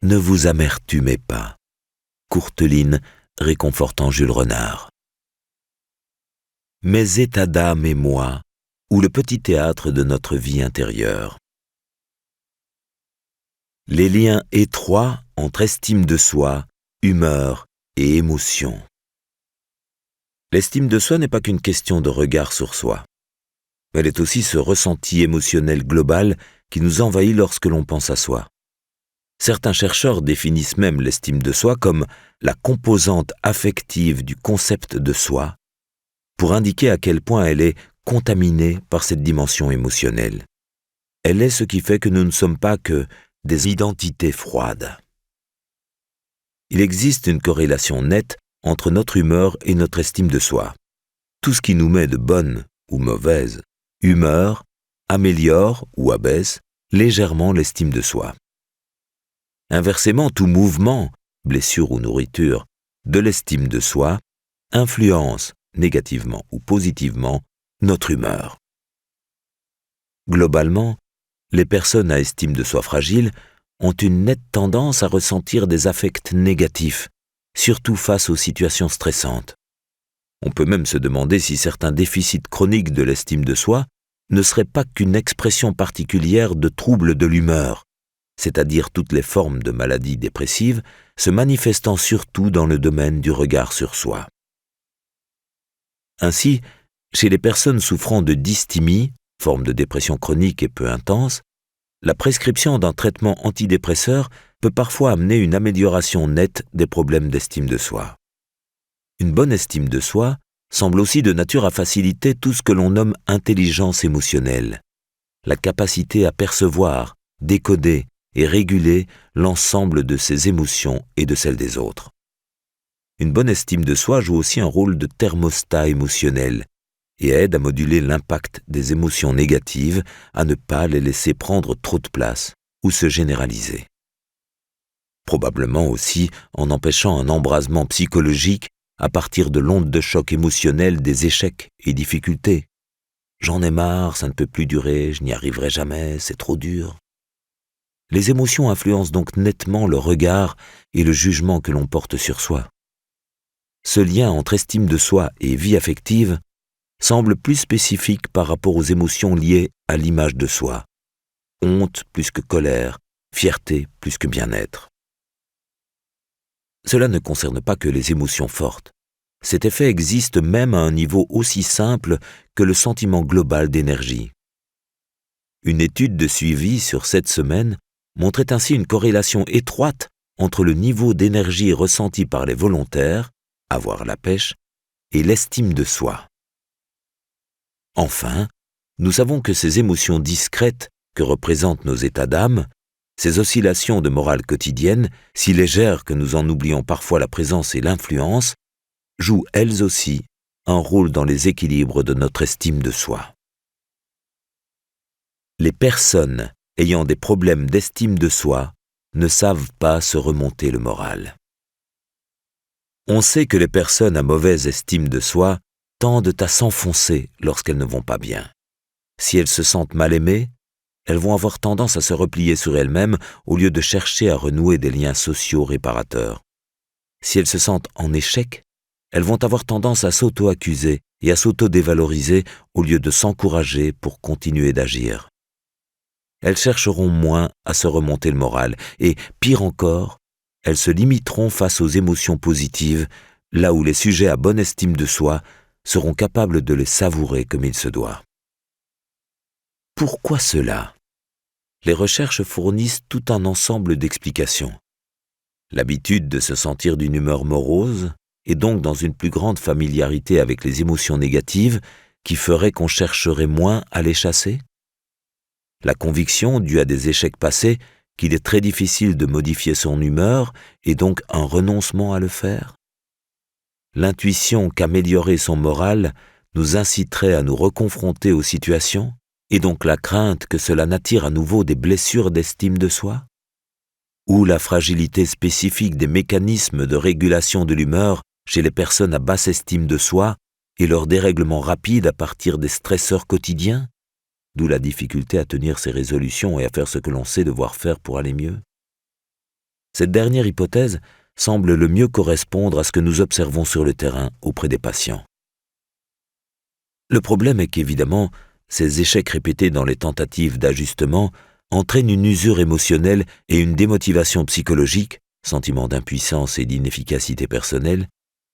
Ne vous amertumez pas. Courteline réconfortant Jules Renard. Mes états d'âme et moi, ou le petit théâtre de notre vie intérieure. Les liens étroits entre estime de soi, humeur et émotion. L'estime de soi n'est pas qu'une question de regard sur soi. Elle est aussi ce ressenti émotionnel global qui nous envahit lorsque l'on pense à soi. Certains chercheurs définissent même l'estime de soi comme la composante affective du concept de soi, pour indiquer à quel point elle est contaminée par cette dimension émotionnelle. Elle est ce qui fait que nous ne sommes pas que des identités froides. Il existe une corrélation nette entre notre humeur et notre estime de soi. Tout ce qui nous met de bonne ou mauvaise humeur améliore ou abaisse légèrement l'estime de soi. Inversement, tout mouvement, blessure ou nourriture, de l'estime de soi influence négativement ou positivement notre humeur. Globalement, les personnes à estime de soi fragile ont une nette tendance à ressentir des affects négatifs, surtout face aux situations stressantes. On peut même se demander si certains déficits chroniques de l'estime de soi ne seraient pas qu'une expression particulière de troubles de l'humeur, c'est-à-dire toutes les formes de maladies dépressives se manifestant surtout dans le domaine du regard sur soi. Ainsi, chez les personnes souffrant de dysthymie, forme de dépression chronique et peu intense, la prescription d'un traitement antidépresseur peut parfois amener une amélioration nette des problèmes d'estime de soi. Une bonne estime de soi semble aussi de nature à faciliter tout ce que l'on nomme intelligence émotionnelle, la capacité à percevoir, décoder et réguler l'ensemble de ses émotions et de celles des autres. Une bonne estime de soi joue aussi un rôle de thermostat émotionnel et aide à moduler l'impact des émotions négatives, à ne pas les laisser prendre trop de place ou se généraliser. Probablement aussi en empêchant un embrasement psychologique à partir de l'onde de choc émotionnel des échecs et difficultés. J'en ai marre, ça ne peut plus durer, je n'y arriverai jamais, c'est trop dur. Les émotions influencent donc nettement le regard et le jugement que l'on porte sur soi. Ce lien entre estime de soi et vie affective semble plus spécifique par rapport aux émotions liées à l'image de soi. Honte plus que colère, fierté plus que bien-être. Cela ne concerne pas que les émotions fortes. Cet effet existe même à un niveau aussi simple que le sentiment global d'énergie. Une étude de suivi sur 7 semaines montrait ainsi une corrélation étroite entre le niveau d'énergie ressenti par les volontaires, avoir la pêche, et l'estime de soi. Enfin, nous savons que ces émotions discrètes que représentent nos états d'âme, ces oscillations de morale quotidienne, si légères que nous en oublions parfois la présence et l'influence, jouent elles aussi un rôle dans les équilibres de notre estime de soi. Les personnes ayant des problèmes d'estime de soi ne savent pas se remonter le moral. On sait que les personnes à mauvaise estime de soi tendent à s'enfoncer lorsqu'elles ne vont pas bien. Si elles se sentent mal aimées, elles vont avoir tendance à se replier sur elles-mêmes au lieu de chercher à renouer des liens sociaux réparateurs. Si elles se sentent en échec, elles vont avoir tendance à s'auto-accuser et à s'auto-dévaloriser au lieu de s'encourager pour continuer d'agir. Elles chercheront moins à se remonter le moral et, pire encore, elles se limiteront face aux émotions positives, là où les sujets à bonne estime de soi seront capables de les savourer comme il se doit. Pourquoi cela ? Les recherches fournissent tout un ensemble d'explications. L'habitude de se sentir d'une humeur morose, et donc dans une plus grande familiarité avec les émotions négatives, qui ferait qu'on chercherait moins à les chasser ? La conviction, due à des échecs passés, qu'il est très difficile de modifier son humeur, et donc un renoncement à le faire ? L'intuition qu'améliorer son moral nous inciterait à nous reconfronter aux situations, et donc la crainte que cela n'attire à nouveau des blessures d'estime de soi ? Ou la fragilité spécifique des mécanismes de régulation de l'humeur chez les personnes à basse estime de soi et leur dérèglement rapide à partir des stresseurs quotidiens, d'où la difficulté à tenir ses résolutions et à faire ce que l'on sait devoir faire pour aller mieux. Cette dernière hypothèse semble le mieux correspondre à ce que nous observons sur le terrain auprès des patients. Le problème est qu'évidemment, ces échecs répétés dans les tentatives d'ajustement entraînent une usure émotionnelle et une démotivation psychologique, sentiment d'impuissance et d'inefficacité personnelle,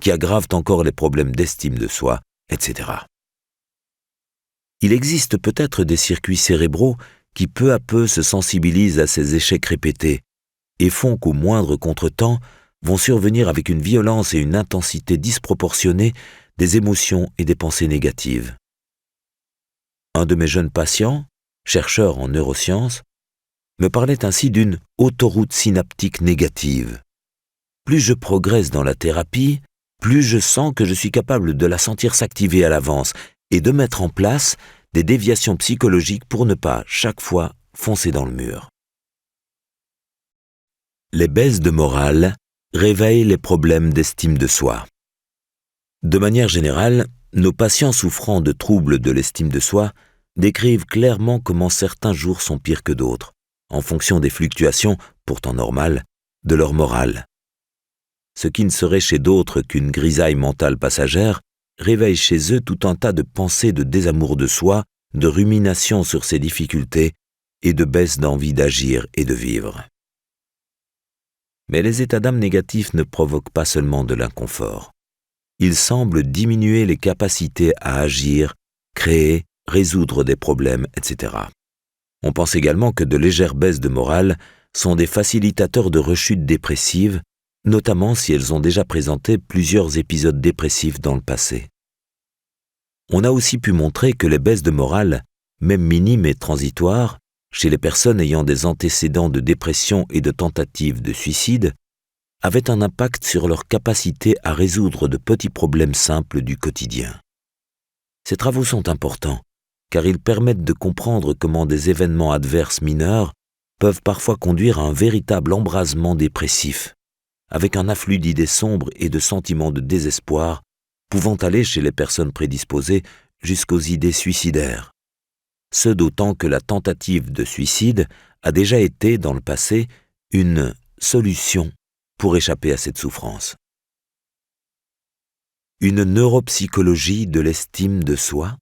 qui aggravent encore les problèmes d'estime de soi, etc. Il existe peut-être des circuits cérébraux qui peu à peu se sensibilisent à ces échecs répétés et font qu'au moindre contretemps vont survenir avec une violence et une intensité disproportionnées des émotions et des pensées négatives. Un de mes jeunes patients, chercheur en neurosciences, me parlait ainsi d'une autoroute synaptique négative. Plus je progresse dans la thérapie, plus je sens que je suis capable de la sentir s'activer à l'avance et de mettre en place des déviations psychologiques pour ne pas, chaque fois, foncer dans le mur. Les baisses de morale réveillent les problèmes d'estime de soi. De manière générale, nos patients souffrant de troubles de l'estime de soi décrivent clairement comment certains jours sont pires que d'autres, en fonction des fluctuations, pourtant normales, de leur morale. Ce qui ne serait chez d'autres qu'une grisaille mentale passagère réveille chez eux tout un tas de pensées de désamour de soi, de rumination sur ses difficultés et de baisse d'envie d'agir et de vivre. Mais les états d'âme négatifs ne provoquent pas seulement de l'inconfort. Ils semblent diminuer les capacités à agir, créer, résoudre des problèmes, etc. On pense également que de légères baisses de morale sont des facilitateurs de rechutes dépressives, notamment si elles ont déjà présenté plusieurs épisodes dépressifs dans le passé. On a aussi pu montrer que les baisses de morale, même minimes et transitoires, chez les personnes ayant des antécédents de dépression et de tentatives de suicide, avaient un impact sur leur capacité à résoudre de petits problèmes simples du quotidien. Ces travaux sont importants, car ils permettent de comprendre comment des événements adverses mineurs peuvent parfois conduire à un véritable embrasement dépressif, avec un afflux d'idées sombres et de sentiments de désespoir, pouvant aller chez les personnes prédisposées jusqu'aux idées suicidaires. Ce d'autant que la tentative de suicide a déjà été, dans le passé, une solution pour échapper à cette souffrance. Une neuropsychologie de l'estime de soi.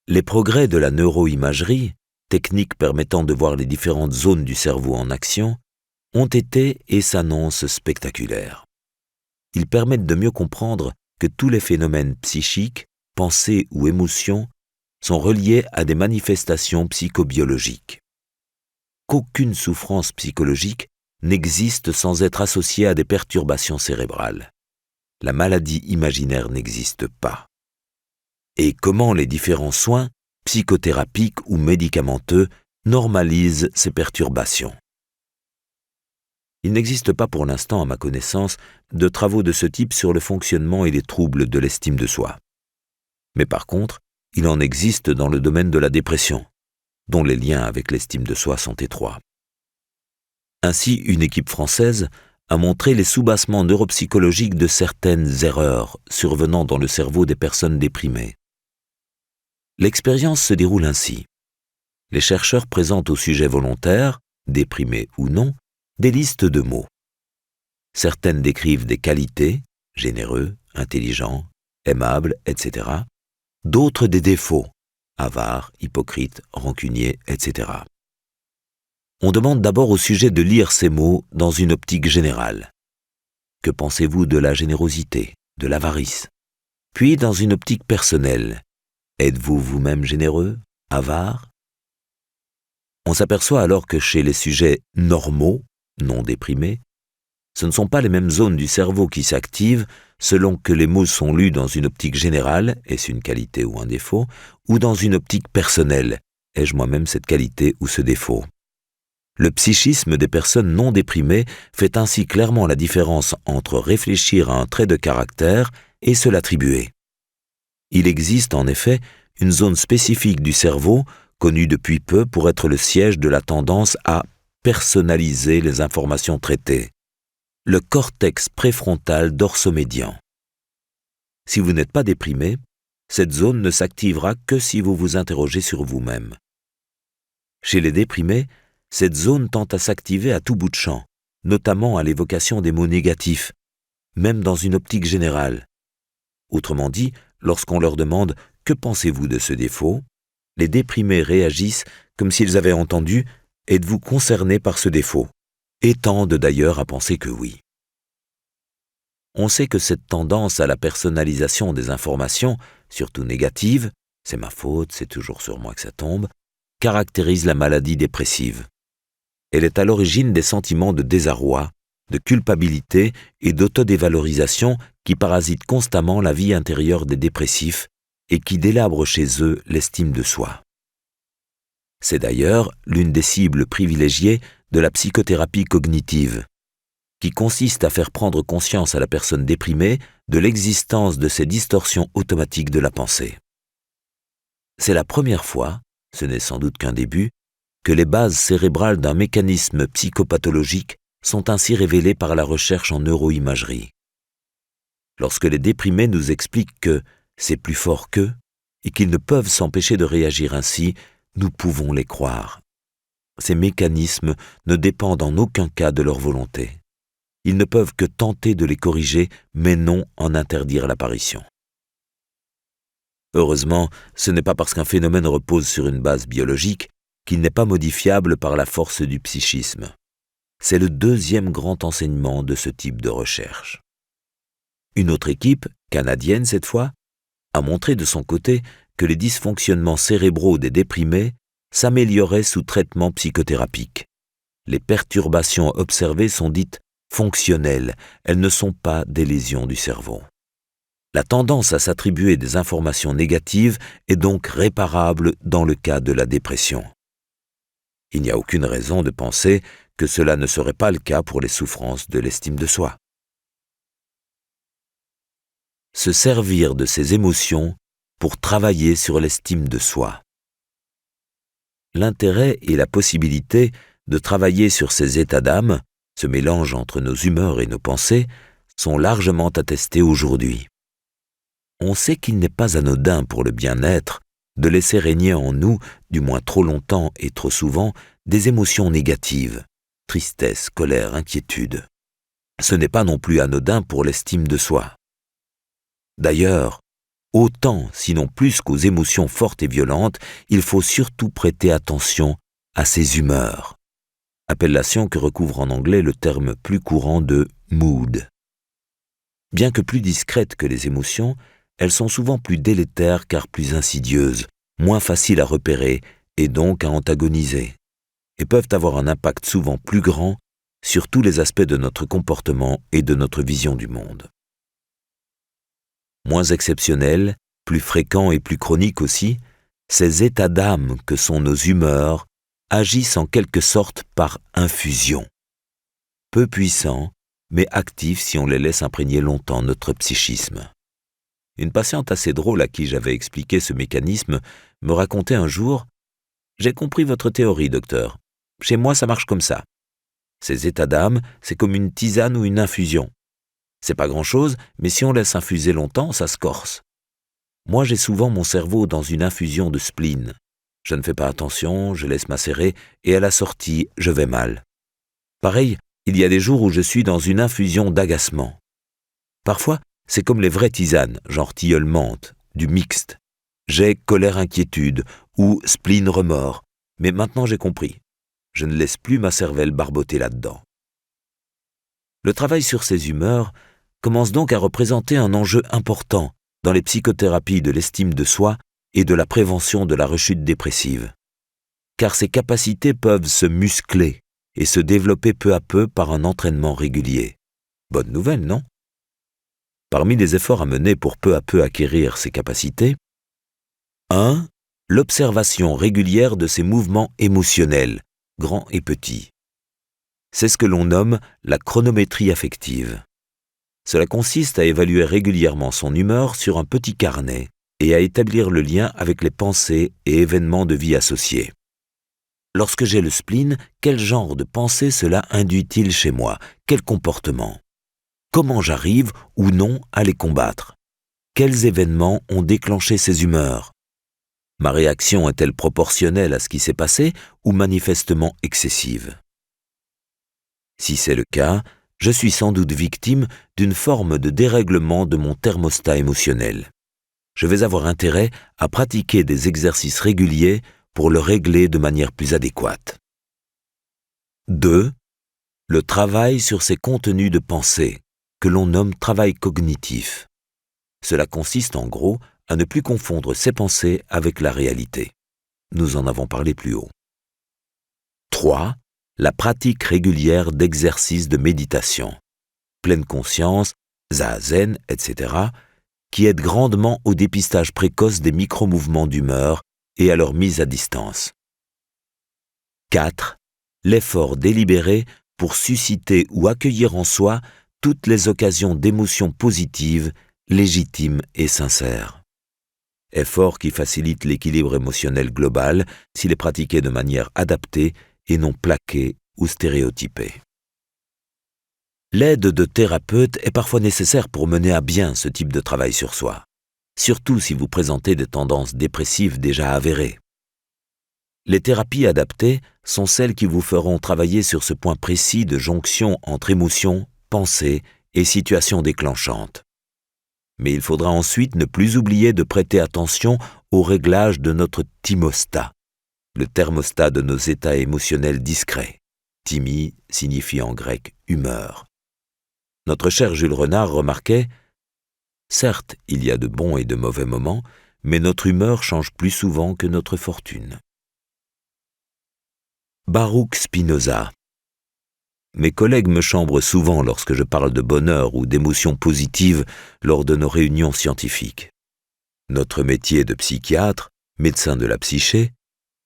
Les progrès de la neuroimagerie, technique permettant de voir les différentes zones du cerveau en action, ont été et s'annoncent spectaculaires. Ils permettent de mieux comprendre que tous les phénomènes psychiques, pensées ou émotions sont reliés à des manifestations psychobiologiques. Qu'aucune souffrance psychologique n'existe sans être associée à des perturbations cérébrales. La maladie imaginaire n'existe pas. Et comment les différents soins, psychothérapiques ou médicamenteux, normalisent ces perturbations. Il n'existe pas pour l'instant, à ma connaissance, de travaux de ce type sur le fonctionnement et les troubles de l'estime de soi. Mais par contre, il en existe dans le domaine de la dépression, dont les liens avec l'estime de soi sont étroits. Ainsi, une équipe française a montré les soubassements neuropsychologiques de certaines erreurs survenant dans le cerveau des personnes déprimées. L'expérience se déroule ainsi. Les chercheurs présentent aux sujets volontaires, déprimés ou non, des listes de mots. Certaines décrivent des qualités, généreux, intelligent, aimable, etc. D'autres des défauts, avare, hypocrite, rancunier, etc. On demande d'abord au sujet de lire ces mots dans une optique générale. Que pensez-vous de la générosité, de l'avarice? Puis dans une optique personnelle. Êtes-vous vous-même généreux, avare? On s'aperçoit alors que chez les sujets normaux, non déprimés, ce ne sont pas les mêmes zones du cerveau qui s'activent selon que les mots sont lus dans une optique générale, est-ce une qualité ou un défaut, ou dans une optique personnelle, ai-je moi-même cette qualité ou ce défaut. Le psychisme des personnes non déprimées fait ainsi clairement la différence entre réfléchir à un trait de caractère et se l'attribuer. Il existe en effet une zone spécifique du cerveau, connue depuis peu pour être le siège de la tendance à personnaliser les informations traitées. Le cortex préfrontal dorsomédian. Si vous n'êtes pas déprimé, cette zone ne s'activera que si vous vous interrogez sur vous-même. Chez les déprimés, cette zone tend à s'activer à tout bout de champ, notamment à l'évocation des mots négatifs, même dans une optique générale. Autrement dit, lorsqu'on leur demande « Que pensez-vous de ce défaut ?», les déprimés réagissent comme s'ils avaient entendu « Êtes-vous concerné par ce défaut ?» et tendent d'ailleurs à penser que oui. On sait que cette tendance à la personnalisation des informations, surtout négatives, « c'est ma faute, c'est toujours sur moi que ça tombe », caractérise la maladie dépressive. Elle est à l'origine des sentiments de désarroi, de culpabilité et d'autodévalorisation qui parasitent constamment la vie intérieure des dépressifs et qui délabrent chez eux l'estime de soi. C'est d'ailleurs l'une des cibles privilégiées de la psychothérapie cognitive, qui consiste à faire prendre conscience à la personne déprimée de l'existence de ces distorsions automatiques de la pensée. C'est la première fois, ce n'est sans doute qu'un début, que les bases cérébrales d'un mécanisme psychopathologique sont ainsi révélées par la recherche en neuroimagerie. Lorsque les déprimés nous expliquent que c'est plus fort qu'eux et qu'ils ne peuvent s'empêcher de réagir ainsi, nous pouvons les croire. Ces mécanismes ne dépendent en aucun cas de leur volonté. Ils ne peuvent que tenter de les corriger, mais non en interdire l'apparition. Heureusement, ce n'est pas parce qu'un phénomène repose sur une base biologique qu'il n'est pas modifiable par la force du psychisme. C'est le deuxième grand enseignement de ce type de recherche. Une autre équipe, canadienne cette fois, a montré de son côté que les dysfonctionnements cérébraux des déprimés s'amélioraient sous traitement psychothérapique. Les perturbations observées sont dites fonctionnelles, elles ne sont pas des lésions du cerveau. La tendance à s'attribuer des informations négatives est donc réparable dans le cas de la dépression. Il n'y a aucune raison de penser que cela ne serait pas le cas pour les souffrances de l'estime de soi. Se servir de ses émotions pour travailler sur l'estime de soi. L'intérêt et la possibilité de travailler sur ces états d'âme, ce mélange entre nos humeurs et nos pensées, sont largement attestés aujourd'hui. On sait qu'il n'est pas anodin pour le bien-être de laisser régner en nous, du moins trop longtemps et trop souvent, des émotions négatives, tristesse, colère, inquiétude. Ce n'est pas non plus anodin pour l'estime de soi. D'ailleurs, autant, sinon plus qu'aux émotions fortes et violentes, il faut surtout prêter attention à ses humeurs, appellation que recouvre en anglais le terme plus courant de « mood ». Bien que plus discrètes que les émotions, elles sont souvent plus délétères car plus insidieuses, moins faciles à repérer et donc à antagoniser, et peuvent avoir un impact souvent plus grand sur tous les aspects de notre comportement et de notre vision du monde. Moins exceptionnels, plus fréquents et plus chroniques aussi, ces états d'âme que sont nos humeurs agissent en quelque sorte par infusion. Peu puissants, mais actifs si on les laisse imprégner longtemps notre psychisme. Une patiente assez drôle à qui j'avais expliqué ce mécanisme me racontait un jour « J'ai compris votre théorie, docteur. Chez moi, ça marche comme ça. Ces états d'âme, c'est comme une tisane ou une infusion. C'est pas grand-chose, mais si on laisse infuser longtemps, ça se corse. Moi, j'ai souvent mon cerveau dans une infusion de spleen. Je ne fais pas attention, je laisse macérer, et à la sortie, je vais mal. Pareil, il y a des jours où je suis dans une infusion d'agacement. Parfois, c'est comme les vraies tisanes, genre tilleul menthe, du mixte. J'ai colère-inquiétude ou spleen-remords, mais maintenant j'ai compris. Je ne laisse plus ma cervelle barboter là-dedans. Le travail sur ces humeurs commence donc à représenter un enjeu important dans les psychothérapies de l'estime de soi et de la prévention de la rechute dépressive. Car ces capacités peuvent se muscler et se développer peu à peu par un entraînement régulier. Bonne nouvelle, non ? Parmi les efforts à mener pour peu à peu acquérir ces capacités, 1. L'observation régulière de ses mouvements émotionnels, grands et petits. C'est ce que l'on nomme la chronométrie affective. Cela consiste à évaluer régulièrement son humeur sur un petit carnet et à établir le lien avec les pensées et événements de vie associés. Lorsque j'ai le spleen, quel genre de pensée cela induit-il chez moi? Quel comportement? Comment j'arrive ou non à les combattre? Quels événements ont déclenché ces humeurs? Ma réaction est-elle proportionnelle à ce qui s'est passé ou manifestement excessive? Si c'est le cas, je suis sans doute victime d'une forme de dérèglement de mon thermostat émotionnel. Je vais avoir intérêt à pratiquer des exercices réguliers pour le régler de manière plus adéquate. 2. Le travail sur ses contenus de pensée, que l'on nomme travail cognitif. Cela consiste en gros à ne plus confondre ses pensées avec la réalité. Nous en avons parlé plus haut. 3. La pratique régulière d'exercices de méditation, pleine conscience, zazen, etc., qui aident grandement au dépistage précoce des micro-mouvements d'humeur et à leur mise à distance. 4. L'effort délibéré pour susciter ou accueillir en soi toutes les occasions d'émotions positives, légitimes et sincères. Effort qui facilite l'équilibre émotionnel global s'il est pratiqué de manière adaptée et non plaqué ou stéréotypé. L'aide de thérapeutes est parfois nécessaire pour mener à bien ce type de travail sur soi, surtout si vous présentez des tendances dépressives déjà avérées. Les thérapies adaptées sont celles qui vous feront travailler sur ce point précis de jonction entre émotions, pensées et situations déclenchantes. Mais il faudra ensuite ne plus oublier de prêter attention au réglage de notre thymostat, le thermostat de nos états émotionnels discrets. Thymi signifie en grec humeur. Notre cher Jules Renard remarquait « Certes, il y a de bons et de mauvais moments, mais notre humeur change plus souvent que notre fortune. » Baruch Spinoza. Mes collègues me chambrent souvent lorsque je parle de bonheur ou d'émotions positives lors de nos réunions scientifiques. Notre métier de psychiatre, médecin de la psyché,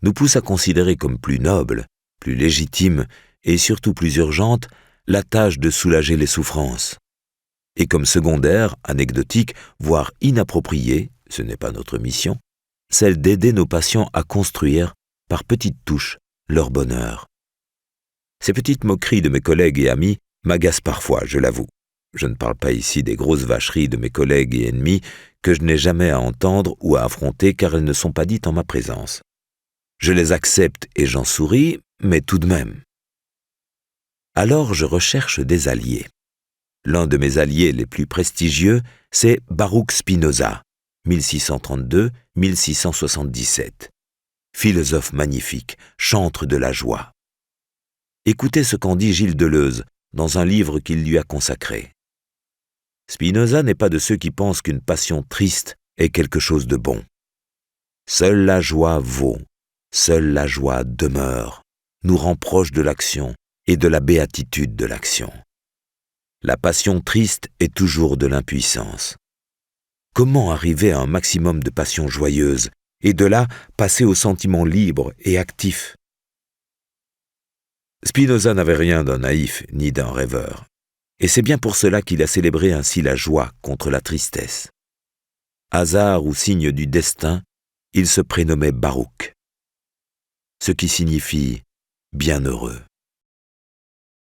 nous pousse à considérer comme plus noble, plus légitime et surtout plus urgente la tâche de soulager les souffrances. Et comme secondaire, anecdotique, voire inappropriée, ce n'est pas notre mission, celle d'aider nos patients à construire, par petites touches, leur bonheur. Ces petites moqueries de mes collègues et amis m'agacent parfois, je l'avoue. Je ne parle pas ici des grosses vacheries de mes collègues et ennemis que je n'ai jamais à entendre ou à affronter car elles ne sont pas dites en ma présence. Je les accepte et j'en souris, mais tout de même. Alors je recherche des alliés. L'un de mes alliés les plus prestigieux, c'est Baruch Spinoza, 1632-1677. Philosophe magnifique, chantre de la joie. Écoutez ce qu'en dit Gilles Deleuze dans un livre qu'il lui a consacré. Spinoza n'est pas de ceux qui pensent qu'une passion triste est quelque chose de bon. Seule la joie vaut, seule la joie demeure, nous rend proches de l'action et de la béatitude de l'action. La passion triste est toujours de l'impuissance. Comment arriver à un maximum de passion joyeuse et de là passer au sentiment libre et actif? Spinoza n'avait rien d'un naïf ni d'un rêveur, et c'est bien pour cela qu'il a célébré ainsi la joie contre la tristesse. Hasard ou signe du destin, il se prénommait Baruch, ce qui signifie « bienheureux ».